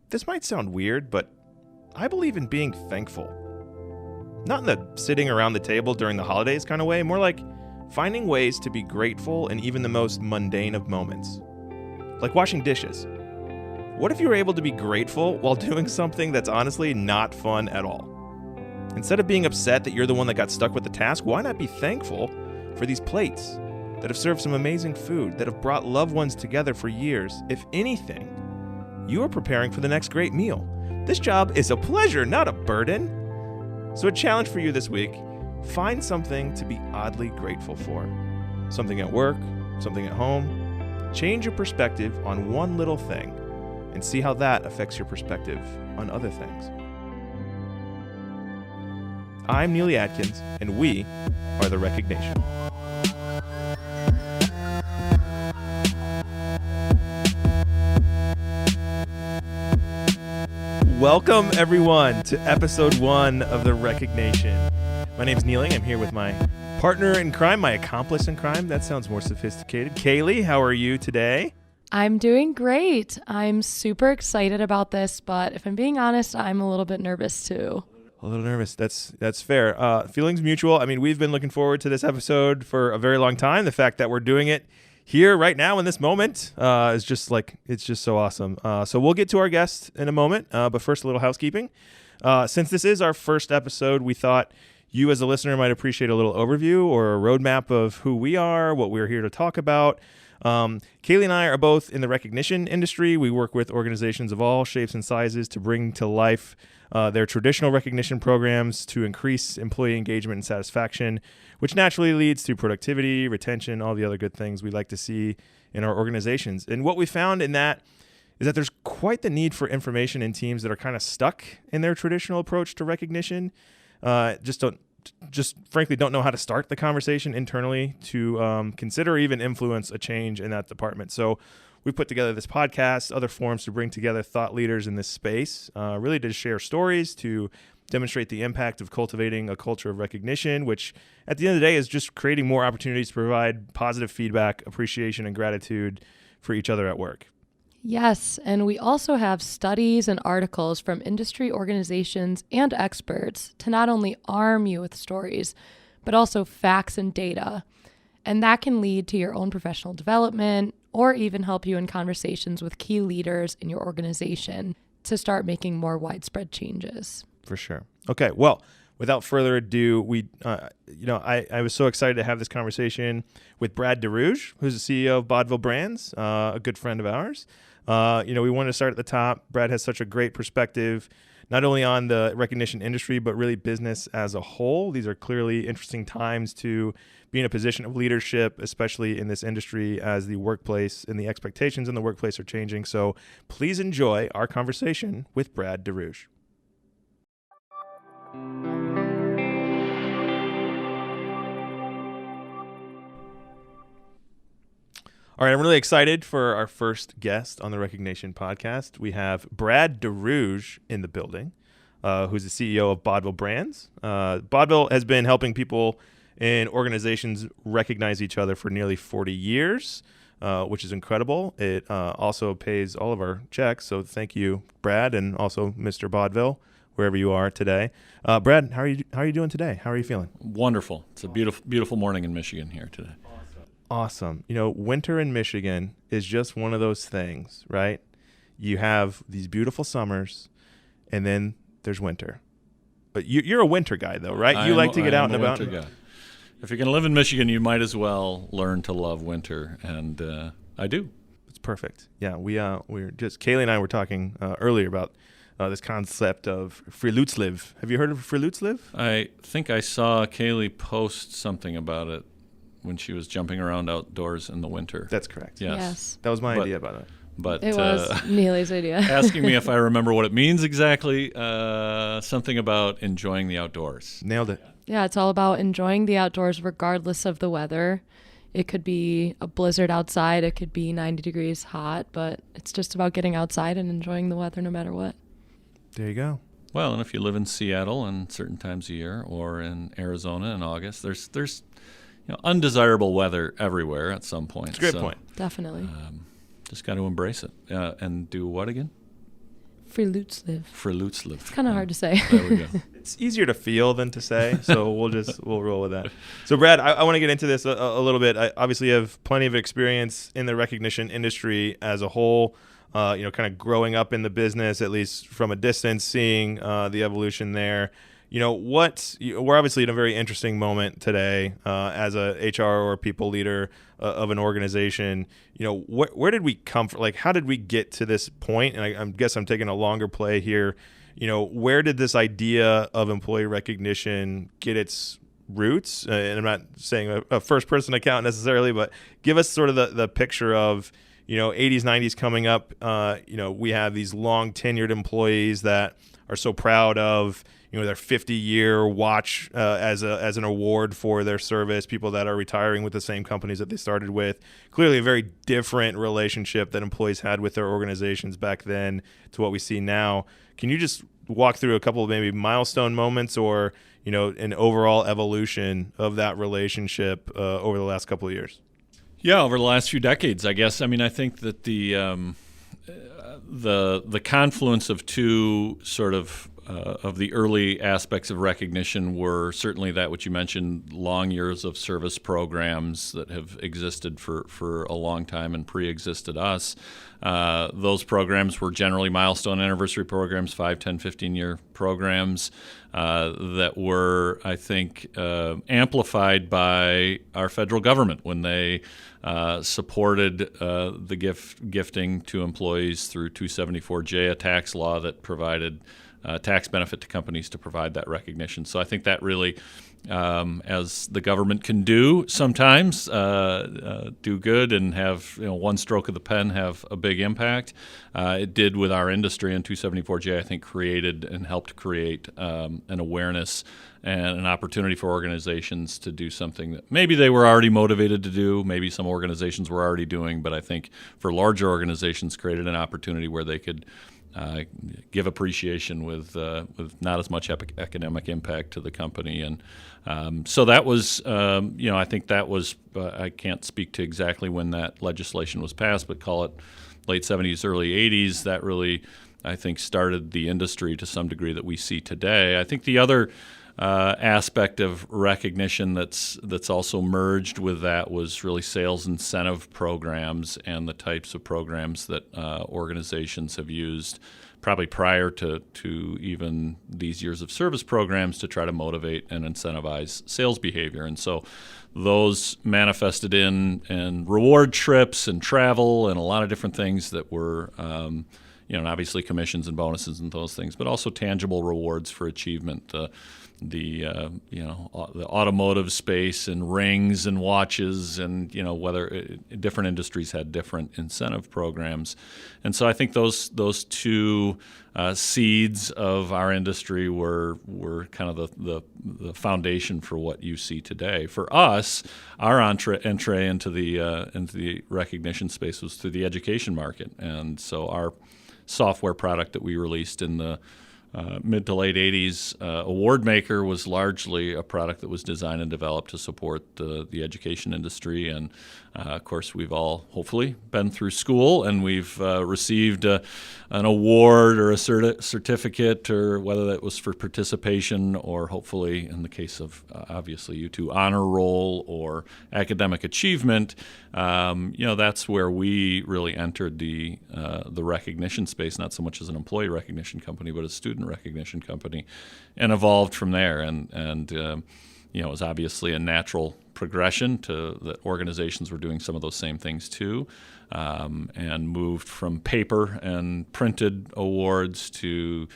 this might sound weird, but I believe in being thankful. Not in the sitting around the table during the holidays kind of way, more like finding ways to be grateful in even the most mundane of moments. Like washing dishes. What if you were able to be grateful while doing something that's honestly not fun at all? Instead of being upset that you're the one that got stuck with the task, why not be thankful for these plates that have served some amazing food, that have brought loved ones together for years? If anything, you are preparing for the next great meal. This job is a pleasure, not a burden. So a challenge for you this week, find something to be oddly grateful for. Something at work, something at home. Change your perspective on one little thing and see how that affects your perspective on other things. I'm Neely Atkins, and we are The Recognition. Welcome, everyone, to episode 1 of The Recognition. My name's Neely. I'm here with my partner in crime, my accomplice in crime. That sounds more sophisticated. Kaylee, how are you today? I'm doing great. I'm super excited about this, but if I'm being honest, I'm a little bit nervous too. A little nervous. That's fair. Feelings mutual. I mean, we've been looking forward to this episode for a very long time. The fact that we're doing it here right now in this moment is just like, it's just so awesome. So we'll get to our guest in a moment, but first a little housekeeping. Since this is our first episode, we thought you as a listener might appreciate a little overview or a roadmap of who we are, what we're here to talk about. Kaylee and I are both in the recognition industry. We work with organizations of all shapes and sizes to bring to life their traditional recognition programs to increase employee engagement and satisfaction, which naturally leads to productivity, retention, all the other good things we like to see in our organizations. And what we found in that is that there's quite the need for information in teams that are kind of stuck in their traditional approach to recognition. Just frankly don't know how to start the conversation internally to consider or even influence a change in that department. So we put together this podcast, other forums to bring together thought leaders in this space, really to share stories, to demonstrate the impact of cultivating a culture of recognition, which at the end of the day is just creating more opportunities to provide positive feedback, appreciation, and gratitude for each other at work. Yes, and we also have studies and articles from industry organizations and experts to not only arm you with stories, but also facts and data. And that can lead to your own professional development or even help you in conversations with key leaders in your organization to start making more widespread changes. For sure. Okay, well, without further ado, I was so excited to have this conversation with Brad Darooge, who's the CEO of Baudville Brands, a good friend of ours. We wanted to start at the top. Brad has such a great perspective, not only on the recognition industry, but really business as a whole. These are clearly interesting times to be in a position of leadership, especially in this industry as the workplace and the expectations in the workplace are changing. So please enjoy our conversation with Brad Darooge. All right, I'm really excited for our first guest on the Recognition podcast. We have Brad Darooge in the building, who's the CEO of Baudville Brands. Baudville has been helping people in organizations recognize each other for nearly 40 years, which is incredible. It also pays all of our checks, so thank you, Brad, and also Mr. Baudville, wherever you are today. Brad, how are you doing today? How are you feeling? Wonderful. It's a beautiful morning in Michigan here today. Awesome. Winter in Michigan is just one of those things, right? You have these beautiful summers, and then there's winter. But you're a winter guy, though, right? You like to get out and about. Winter guy. If you're going to live in Michigan, you might as well learn to love winter, and I do. It's perfect. Yeah, Kaylee and I were talking earlier about this concept of friluftsliv. Have you heard of friluftsliv? I think I saw Kaylee post something about it when she was jumping around outdoors in the winter. That's correct. Yes. That was my idea, by the way. But it was Neely's idea. Asking me if I remember what it means exactly, something about enjoying the outdoors. Nailed it. Yeah, it's all about enjoying the outdoors regardless of the weather. It could be a blizzard outside, it could be 90 degrees hot, but it's just about getting outside and enjoying the weather no matter what. There you go. Well, and if you live in Seattle in certain times of year or in Arizona in August, there's undesirable weather everywhere at some point. It's a great point. Definitely. Just got to embrace it. And do what again? Verlutsliv. Verlutsliv. It's kind of hard to say. There we go. It's easier to feel than to say, so we'll roll with that. So, Brad, I want to get into this a little bit. I obviously have plenty of experience in the recognition industry as a whole. Kind of growing up in the business, at least from a distance, seeing the evolution there. We're obviously in a very interesting moment today as a HR or people leader of an organization. Where did we come from? Like, how did we get to this point? And I guess I'm taking a longer play here. Where did this idea of employee recognition get its roots? And I'm not saying a first person account necessarily, but give us sort of the picture of, 80s, 90s coming up. We have these long tenured employees that are so proud of, their 50-year watch as an award for their service, people that are retiring with the same companies that they started with. Clearly a very different relationship that employees had with their organizations back then to what we see now. Can you just walk through a couple of maybe milestone moments or, an overall evolution of that relationship over the last couple of years? Yeah, over the last few decades, I guess. I mean, I think that the confluence of two sort of the early aspects of recognition were certainly that which you mentioned, long years of service programs that have existed for a long time and pre-existed us. Those programs were generally milestone anniversary programs, 5, 10, 15-year programs that were, I think, amplified by our federal government when they supported the gifting to employees through 274J, a tax law that provided tax benefit to companies to provide that recognition. So I think that really, as the government can do sometimes, do good and have one stroke of the pen have a big impact. It did with our industry, and 274J I think created and helped create an awareness and an opportunity for organizations to do something that maybe they were already motivated to do, maybe some organizations were already doing, but I think for larger organizations created an opportunity where they could give appreciation with not as much economic impact to the company, and so that was, I think that was. I can't speak to exactly when that legislation was passed, but call it late 70s, early 80s. That really, I think, started the industry to some degree that we see today. I think the other aspect of recognition that's also merged with that was really sales incentive programs and the types of programs that organizations have used probably prior to even these years of service programs to try to motivate and incentivize sales behavior. And so those manifested in reward trips and travel and a lot of different things that were and obviously commissions and bonuses and those things, but also tangible rewards for achievement. The automotive space and rings and watches and whether different industries had different incentive programs, and so I think those two seeds of our industry were kind of the foundation for what you see today. For us, our entree into the recognition space was through the education market, and so our software product that we released in the mid to late 80s, Award Maker was largely a product that was designed and developed to support the education industry. And, of course, we've all hopefully been through school and we've received an award or a certificate, or whether that was for participation or hopefully, in the case of obviously you two, honor roll or academic achievement. That's where we really entered the recognition space, not so much as an employee recognition company, but a student recognition company, and evolved from there. And it was obviously a natural progression to that organizations were doing some of those same things too, and moved from paper and printed awards to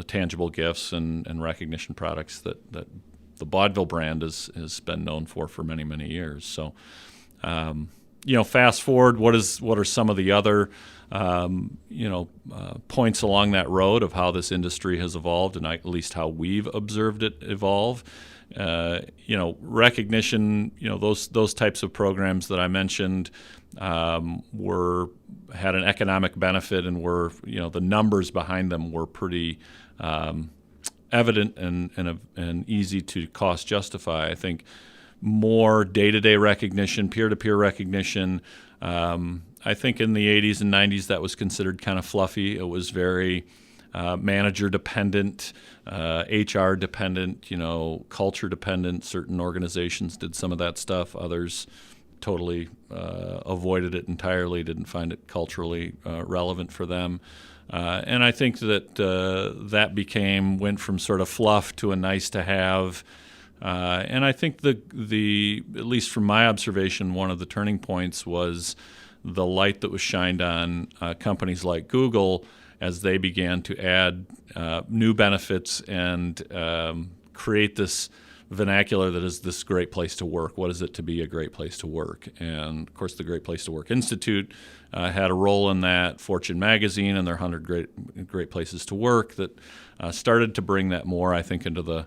tangible gifts and recognition products that the Baudville brand has been known for many, many years. So fast forward, what are some of the other points along that road of how this industry has evolved, and at least how we've observed it evolve. Recognition, those types of programs that I mentioned had an economic benefit, and the numbers behind them were pretty evident and easy to cost justify. I think more day-to-day recognition, peer-to-peer recognition, I think in the 80s and 90s that was considered kind of fluffy. It was very manager dependent, HR dependent, culture dependent. Certain organizations did some of that stuff. Others totally avoided it entirely, didn't find it culturally relevant for them. And I think that that went from sort of fluff to a nice to have. And I think the at least from my observation, one of the turning points was the light that was shined on companies like Google as they began to add new benefits and create this vernacular that is this great place to work. What is it to be a great place to work? And of course, the Great Place to Work Institute had a role in that. Fortune magazine and their 100 great places to work that started to bring that more, I think, into the,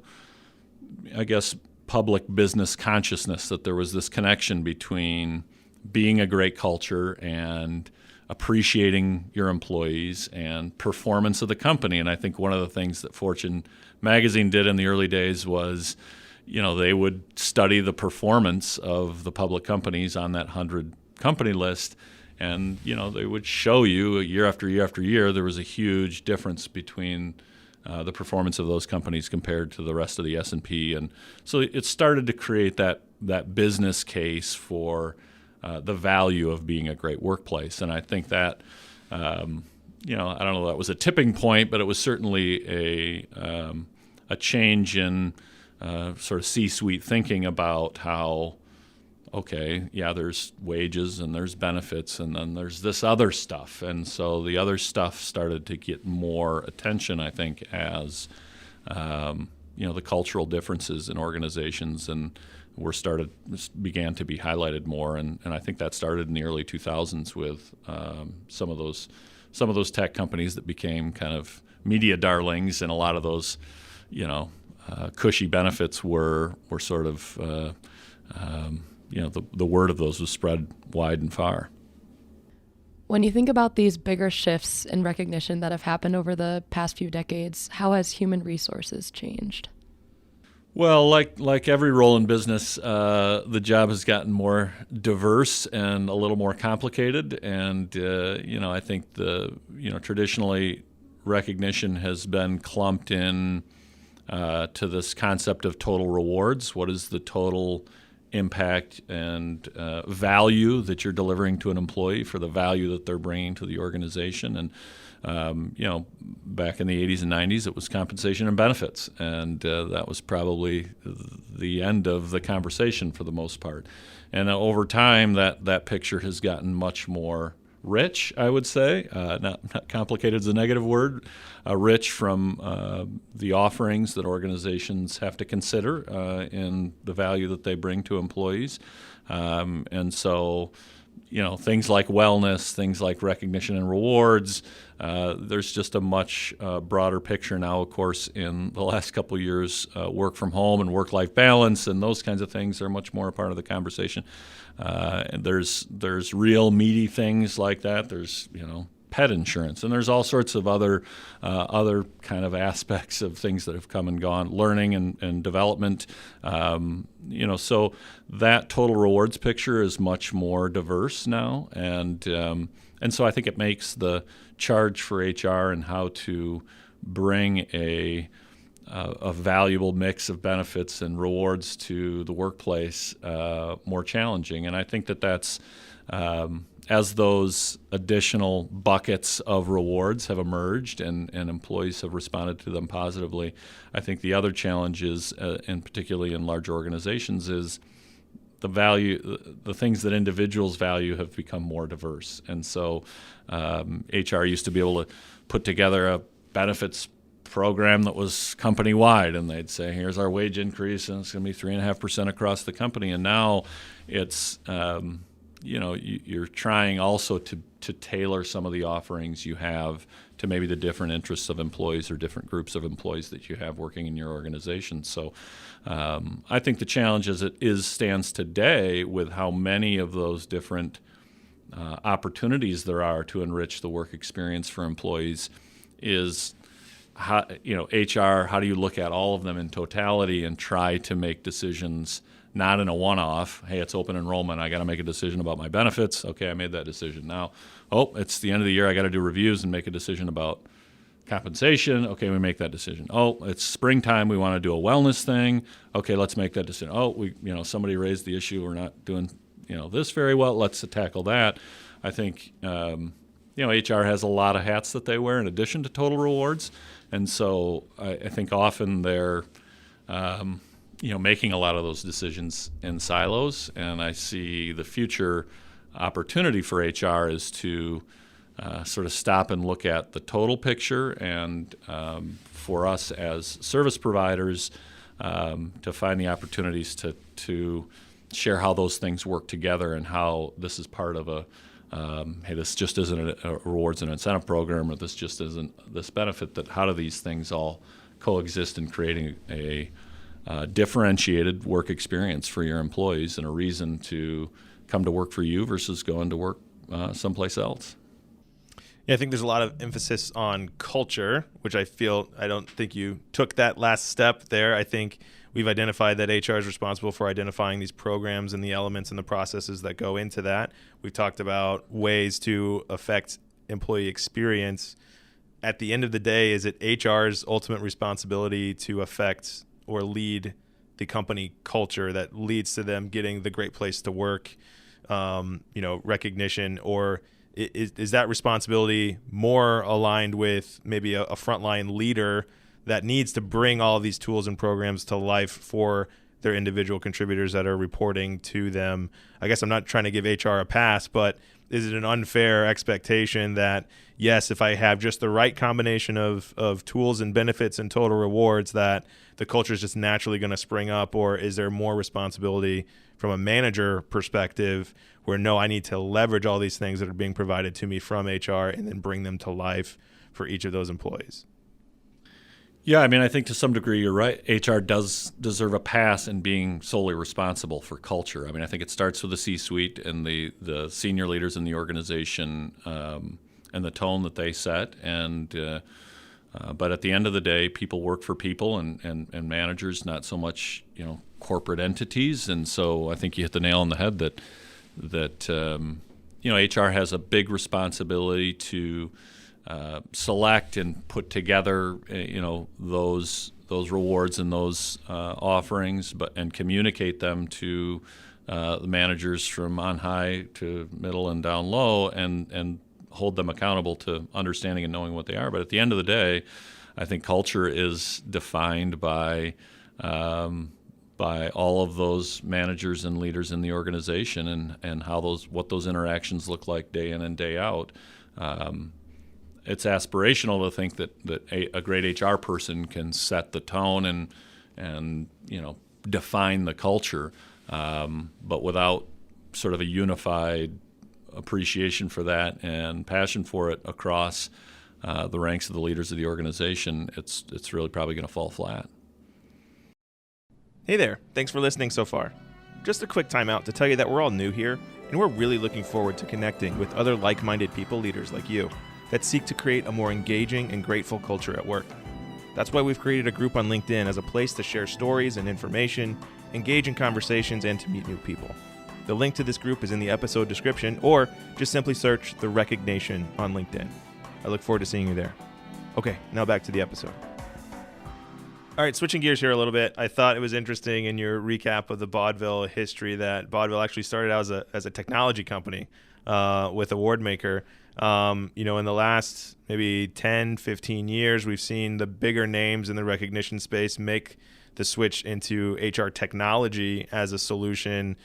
I guess, public business consciousness, that there was this connection between being a great culture and appreciating your employees and performance of the company. And I think one of the things that Fortune magazine did in the early days was, they would study the performance of the public companies on that 100 company list. And, they would show you year after year after year, there was a huge difference between the performance of those companies compared to the rest of the S&P. And so it started to create that business case for the value of being a great workplace. And I think that, I don't know, that was a tipping point, but it was certainly a change in sort of C-suite thinking about how, okay, yeah, there's wages and there's benefits and then there's this other stuff. And so the other stuff started to get more attention, I think, as, the cultural differences in organizations and began to be highlighted more. And I think that started in the early 2000s with some of those tech companies that became kind of media darlings, and a lot of those, cushy benefits were sort of, the word of those was spread wide and far. When you think about these bigger shifts in recognition that have happened over the past few decades, how has human resources changed? Well, like every role in business, the job has gotten more diverse and a little more complicated. And I think traditionally recognition has been clumped in to this concept of total rewards. What is the total impact and value that you're delivering to an employee for the value that they're bringing to the organization? And back in the 80s and 90s, it was compensation and benefits, and that was probably the end of the conversation for the most part. And over time, that picture has gotten much more rich, I would say. Not complicated is a negative word. Rich from the offerings that organizations have to consider in the value that they bring to employees. And so, things like wellness, things like recognition and rewards, there's just a much broader picture now, of course, in the last couple of years. Work from home and work-life balance and those kinds of things are much more a part of the conversation. And there's real meaty things like that. There's, pet insurance, and there's all sorts of other kind of aspects of things that have come and gone, learning and development. So that total rewards picture is much more diverse now, and so I think it makes the charge for HR and how to bring a valuable mix of benefits and rewards to the workplace more challenging. And I think that's as those additional buckets of rewards have emerged and employees have responded to them positively, I think the other challenge is, and particularly in large organizations, is the things that individuals value have become more diverse. And so HR used to be able to put together a benefits program that was company-wide, and they'd say, here's our wage increase, and it's going to be 3.5% across the company. And now it's you're trying also to tailor some of the offerings you have to maybe the different interests of employees or different groups of employees that you have working in your organization. So I think the challenge as it stands today with how many of those different opportunities there are to enrich the work experience for employees is HR, how do you look at all of them in totality and try to make decisions not in a one-off. Hey, it's open enrollment. I got to make a decision about my benefits. Okay, I made that decision. Now, it's the end of the year. I got to do reviews and make a decision about compensation. Okay, we make that decision. It's springtime. We want to do a wellness thing. Okay, let's make that decision. Somebody raised the issue. We're not doing, this very well. Let's tackle that. I think, HR has a lot of hats that they wear in addition to total rewards. And so I think often they're, making a lot of those decisions in silos. And I see the future opportunity for HR is to sort of stop and look at the total picture, and for us as service providers to find the opportunities to share how those things work together and how this is part of a this just isn't a rewards and incentive program, or this just isn't this benefit, that how do these things all coexist in creating a differentiated work experience for your employees and a reason to come to work for you versus going to work someplace else. Yeah, I think there's a lot of emphasis on culture, which I don't think you took that last step there. I think we've identified that HR is responsible for identifying these programs and the elements and the processes that go into that. We've talked about ways to affect employee experience. At the end of the day, is it HR's ultimate responsibility to affect or lead the company culture that leads to them getting the great place to work, recognition, or is that responsibility more aligned with maybe a frontline leader that needs to bring all of these tools and programs to life for their individual contributors that are reporting to them? I guess I'm not trying to give HR a pass, but is it an unfair expectation that, yes, if I have just the right combination of tools and benefits and total rewards, that the culture is just naturally going to spring up? Or is there more responsibility from a manager perspective where, no, I need to leverage all these things that are being provided to me from HR and then bring them to life for each of those employees? Yeah, I think to some degree you're right. HR does deserve a pass in being solely responsible for culture. I think it starts with the C-suite and the senior leaders in the organization and the tone that they set. But at the end of the day, people work for people and managers, not so much corporate entities. And so I think you hit the nail on the head that HR has a big responsibility to select and put together, those rewards and those offerings, and communicate them to the managers from on high to middle and down low, and hold them accountable to understanding and knowing what they are. But at the end of the day, I think culture is defined by all of those managers and leaders in the organization, and what those interactions look like day in and day out. It's aspirational to think that a great HR person can set the tone and define the culture, but without sort of a unified appreciation for that and passion for it across the ranks of the leaders of the organization, it's really probably going to fall flat. Hey there, thanks for listening so far. Just a quick time out to tell you that we're all new here, and we're really looking forward to connecting with other like-minded people leaders like you that seek to create a more engaging and grateful culture at work. That's why we've created a group on LinkedIn as a place to share stories and information, engage in conversations, and to meet new people. The link to this group is in the episode description, or just simply search The Recognition on LinkedIn. I look forward to seeing you there. Okay, now back to the episode. All right, switching gears here a little bit. I thought it was interesting in your recap of the Baudville history that Baudville actually started out as a technology company with AwardMaker. In the last maybe 10, 15 years, we've seen the bigger names in the recognition space make the switch into HR technology as a solution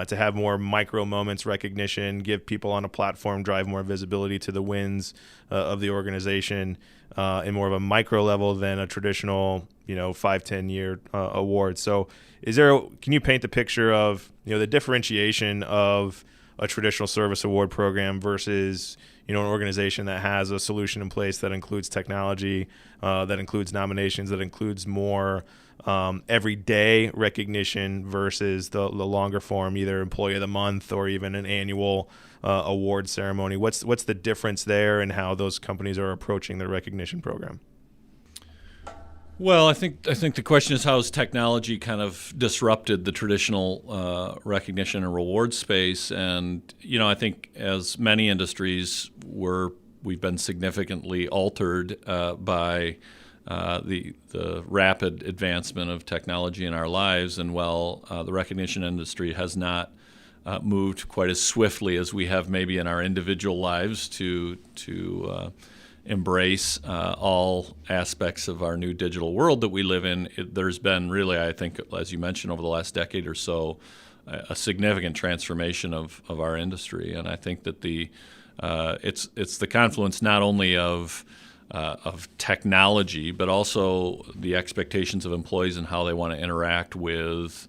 to have more micro moments recognition, give people on a platform, drive more visibility to the wins of the organization in more of a micro level than a traditional 5-10 year award. So can you paint the picture of the differentiation of a traditional service award program versus an organization that has a solution in place that includes technology, that includes nominations, that includes more everyday recognition versus the longer form, either Employee of the Month or even an annual award ceremony? What's the difference there and how those companies are approaching their recognition program? Well, I think the question is how has technology kind of disrupted the traditional recognition and reward space, and I think as many industries we've been significantly altered by the rapid advancement of technology in our lives, and while the recognition industry has not moved quite as swiftly as we have maybe in our individual lives to embrace all aspects of our new digital world that we live in, there's been really, I think, as you mentioned, over the last decade or so, a significant transformation of our industry. And I think that it's the confluence not only of technology, but also the expectations of employees and how they want to interact with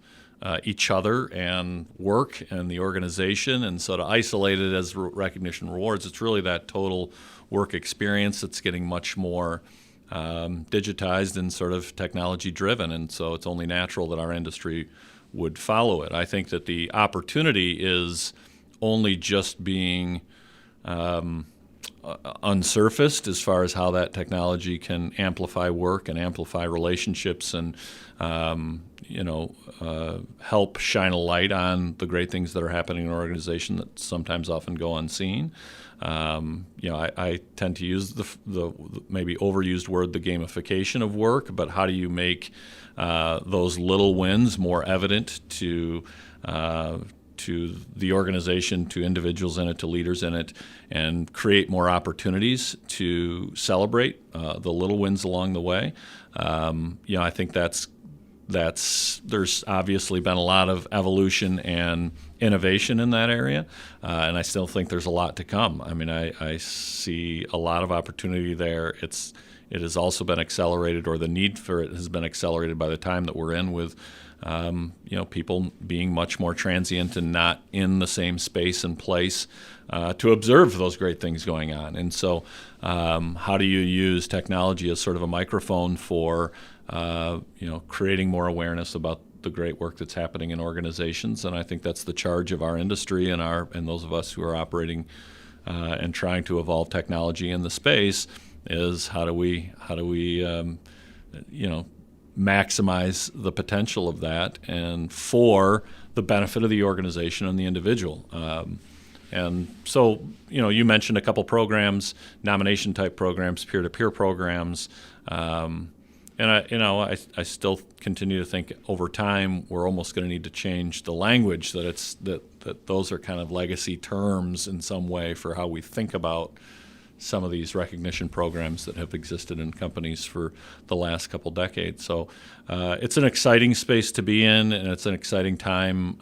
each other and work and the organization. And so to isolate it as recognition rewards, it's really that total work experience that's getting much more digitized and sort of technology driven. And so it's only natural that our industry would follow it. I think that the opportunity is only just being unsurfaced as far as how that technology can amplify work and amplify relationships and help shine a light on the great things that are happening in an organization that sometimes often go unseen. I tend to use the maybe overused word, the gamification of work, but how do you make those little wins more evident to the organization, to individuals in it, to leaders in it, and create more opportunities to celebrate the little wins along the way. I think there's obviously been a lot of evolution and innovation in that area, and I still think there's a lot to come. I mean, I see a lot of opportunity there. It has also been accelerated, or the need for it has been accelerated by the time that we're in with people being much more transient and not in the same space and place to observe those great things going on. And so how do you use technology as sort of a microphone for creating more awareness about the great work that's happening in organizations? And I think that's the charge of our industry and those of us who are operating and trying to evolve technology in the space is how do we maximize the potential of that and for the benefit of the organization and the individual. And so, you mentioned a couple programs, nomination type programs, peer-to-peer programs. And I still continue to think over time we're almost going to need to change the language that those are kind of legacy terms in some way for how we think about some of these recognition programs that have existed in companies for the last couple decades. So it's an exciting space to be in, and it's an exciting time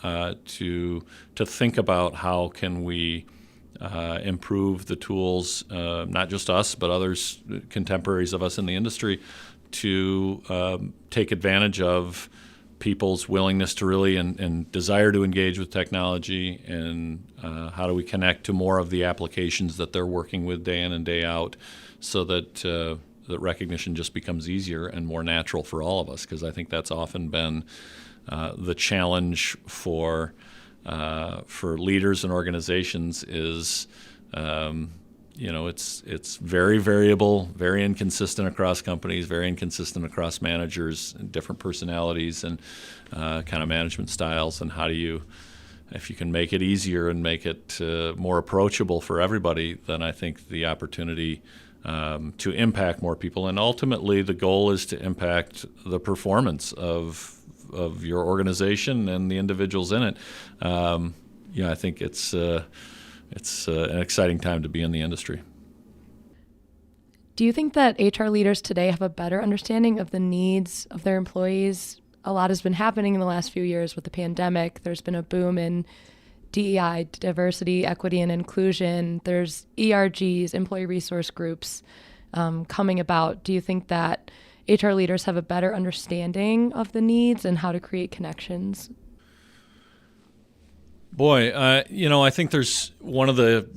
to think about how can we improve the tools, not just us, but others, contemporaries of us in the industry, to take advantage of people's willingness to really and desire to engage with technology, and how do we connect to more of the applications that they're working with day in and day out, so that that recognition just becomes easier and more natural for all of us. Because I think that's often been the challenge for leaders and organizations is it's very variable, very inconsistent across companies, very inconsistent across managers, different personalities and kind of management styles. And how do you, if you can make it easier and make it more approachable for everybody, then I think the opportunity to impact more people, and ultimately the goal is to impact the performance of your organization and the individuals in it. I think it's an exciting time to be in the industry. Do you think that HR leaders today have a better understanding of the needs of their employees? A lot has been happening in the last few years with the pandemic. There's been a boom in DEI, diversity, equity, and inclusion. There's ERGs, employee resource groups, coming about. Do you think that HR leaders have a better understanding of the needs and how to create connections? Boy, I think there's one of the,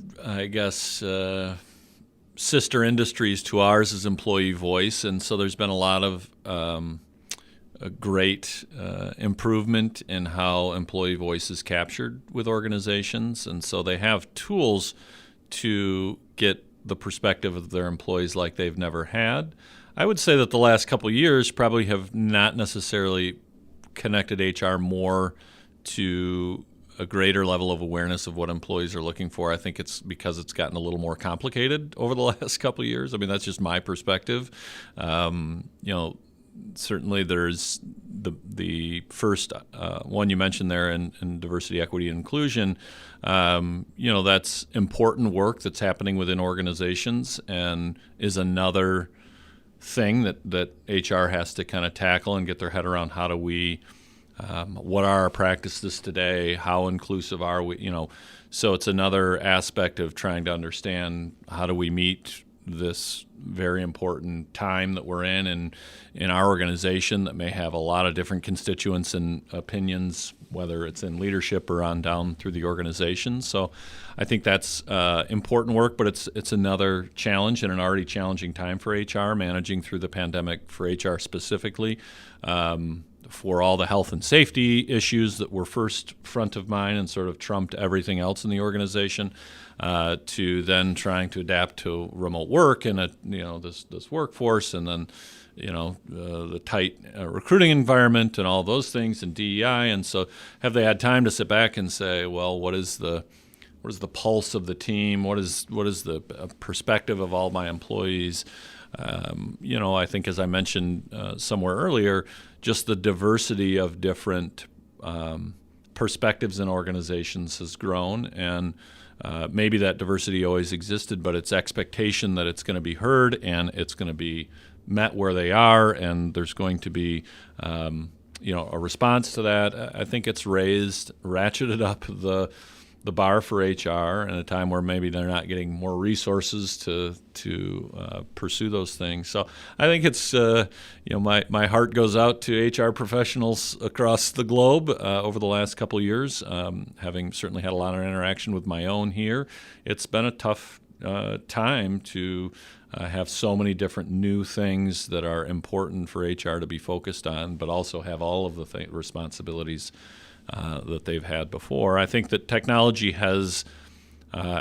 sister industries to ours is employee voice, and so there's been a lot of a great improvement in how employee voice is captured with organizations, and so they have tools to get the perspective of their employees like they've never had. I would say that the last couple of years probably have not necessarily connected HR more to a greater level of awareness of what employees are looking for. I think it's because it's gotten a little more complicated over the last couple of years. I mean, that's just my perspective. Certainly there's the first one you mentioned there in diversity, equity, and inclusion. That's important work that's happening within organizations and is another thing that HR has to kind of tackle and get their head around. How do we what are our practices today? How inclusive are we? So it's another aspect of trying to understand how do we meet this very important time that we're in our organization that may have a lot of different constituents and opinions, whether it's in leadership or on down through the organization. So I think that's important work, but it's another challenge and an already challenging time for HR, managing through the pandemic for HR specifically. For all the health and safety issues that were first front of mind and sort of trumped everything else in the organization, to then trying to adapt to remote work and this workforce, and then the tight recruiting environment and all those things, and DEI. And so, have they had time to sit back and say, well, what is the pulse of the team? What is the perspective of all my employees? I think, as I mentioned somewhere earlier, just the diversity of different perspectives in organizations has grown, and maybe that diversity always existed, but it's expectation that it's going to be heard and it's going to be met where they are, and there's going to be a response to that. I think it's ratcheted up the bar for HR in a time where maybe they're not getting more resources to pursue those things. So I think it's my heart goes out to HR professionals across the globe over the last couple of years. Having certainly had a lot of interaction with my own here, it's been a tough time to have so many different new things that are important for HR to be focused on, but also have all of the responsibilities that they've had before. I think that technology has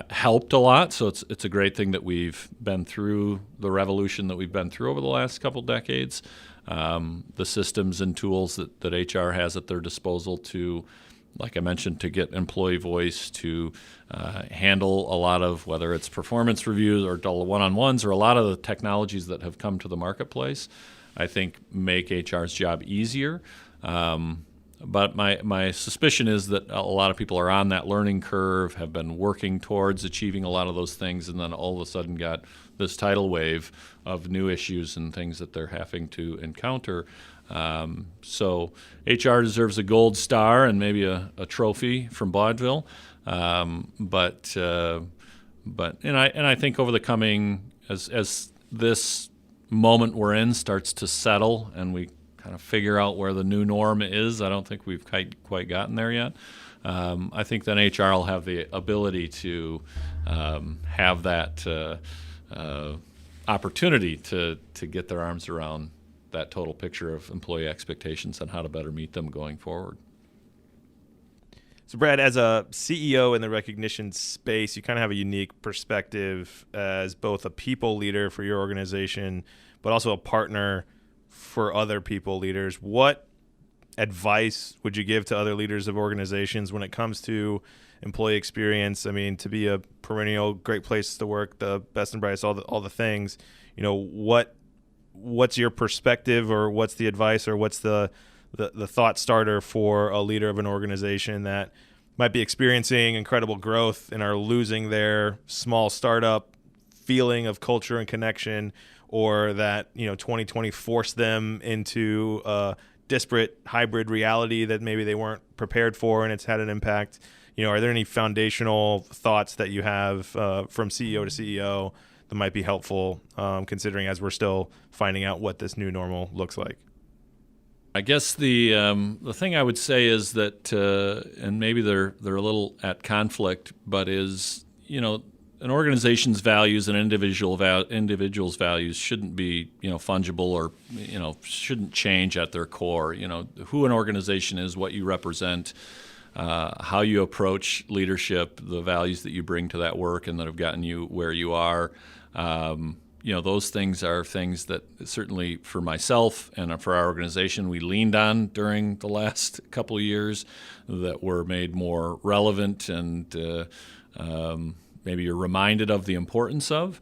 helped a lot, so it's a great thing that we've been through the revolution that we've been through over the last couple decades. The systems and tools that HR has at their disposal to, like I mentioned, to get employee voice, to handle a lot of, whether it's performance reviews or one-on-ones, or a lot of the technologies that have come to the marketplace, I think make HR's job easier. But my suspicion is that a lot of people are on that learning curve, have been working towards achieving a lot of those things, and then all of a sudden got this tidal wave of new issues and things that they're having to encounter. So HR deserves a gold star and maybe a trophy from Baudville. But I think over the coming, as this moment we're in starts to settle and we kind of figure out where the new norm is, I don't think we've quite gotten there yet. I think then HR will have the ability to have that opportunity to get their arms around that total picture of employee expectations and how to better meet them going forward. So, Brad, as a CEO in the recognition space, you kind of have a unique perspective as both a people leader for your organization, but also a partner for other people leaders. What advice would you give to other leaders of organizations when it comes to employee experience? I mean, to be a perennial great place to work, the best and brightest, all the things, what's your perspective, or what's the advice, or what's the thought starter for a leader of an organization that might be experiencing incredible growth and are losing their small startup feeling of culture and connection, or that 2020 forced them into a disparate hybrid reality that maybe they weren't prepared for, and it's had an impact? Are there any foundational thoughts that you have from CEO to CEO that might be helpful, considering as we're still finding out what this new normal looks like? I guess the thing I would say is that, and maybe they're a little at conflict, but is an organization's values and individuals' values shouldn't be fungible, or shouldn't change at their core. Who an organization is, what you represent, how you approach leadership, the values that you bring to that work and that have gotten you where you are. those things are things that certainly for myself and for our organization we leaned on during the last couple of years that were made more relevant and maybe you're reminded of the importance of.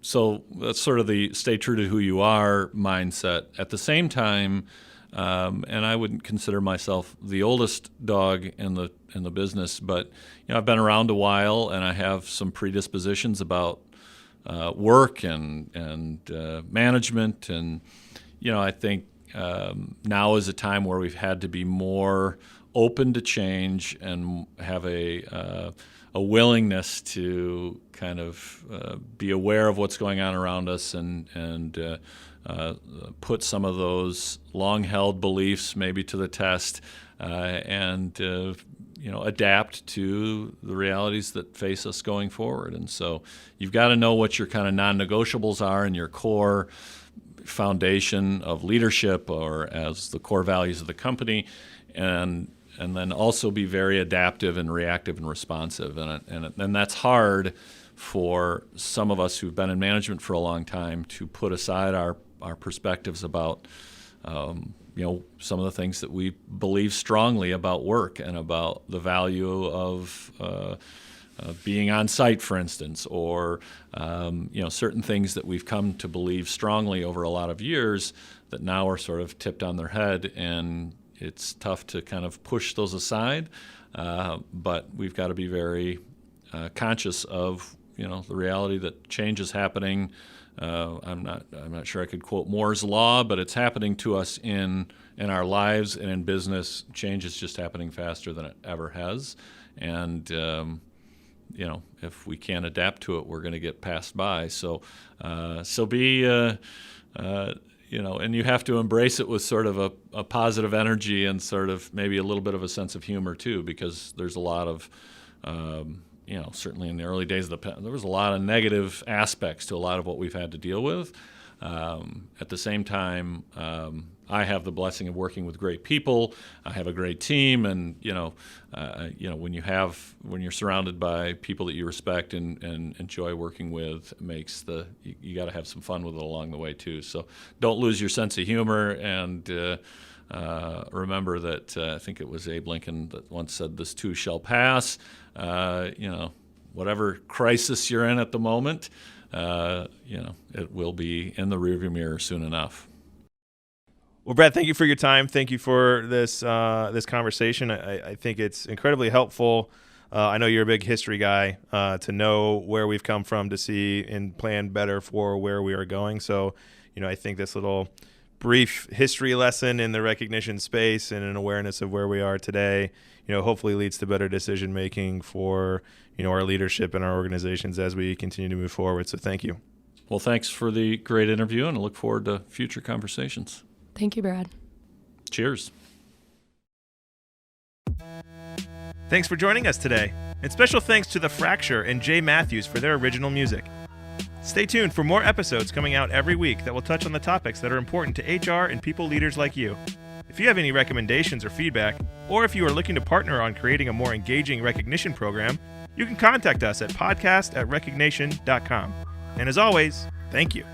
So that's sort of the stay true to who you are mindset. At the same time, and I wouldn't consider myself the oldest dog in the business, but I've been around a while and I have some predispositions about work and management, and I think now is a time where we've had to be more open to change and have a willingness to kind of be aware of what's going on around us and put some of those long-held beliefs maybe to the test and adapt to the realities that face us going forward. And so you've got to know what your kind of non-negotiables are and your core foundation of leadership or as the core values of the company, and then also be very adaptive and reactive and responsive. And that's hard for some of us who've been in management for a long time to put aside our perspectives about some of the things that we believe strongly about work and about the value of being on site, for instance, or certain things that we've come to believe strongly over a lot of years that now are sort of tipped on their head, and it's tough to kind of push those aside. But we've got to be very conscious of the reality that change is happening. I'm not sure I could quote Moore's law, but it's happening to us in our lives and in business. Change is just happening faster than it ever has, and if we can't adapt to it, we're going to get passed by. So be and you have to embrace it with sort of a positive energy and sort of maybe a little bit of a sense of humor too, because there's a lot of certainly in the early days of there was a lot of negative aspects to a lot of what we've had to deal with. At the same time, I have the blessing of working with great people. I have a great team, and when you're surrounded by people that you respect and enjoy working with, it makes you got to have some fun with it along the way too. So don't lose your sense of humor, and remember that I think it was Abe Lincoln that once said, "This too shall pass." Whatever crisis you're in at the moment, it will be in the rearview mirror soon enough. Well, Brad, thank you for your time. Thank you for this conversation. I think it's incredibly helpful. I know you're a big history guy, to know where we've come from, to see and plan better for where we are going. So, I think this little brief history lesson in the recognition space and an awareness of where we are today, hopefully leads to better decision making for, our leadership and our organizations as we continue to move forward. So thank you. Well, thanks for the great interview, and I look forward to future conversations. Thank you, Brad. Cheers. Thanks for joining us today. And special thanks to The Fracture and Jay Matthews for their original music. Stay tuned for more episodes coming out every week that will touch on the topics that are important to HR and people leaders like you. If you have any recommendations or feedback, or if you are looking to partner on creating a more engaging recognition program, you can contact us at podcast@recognition.com. And as always, thank you.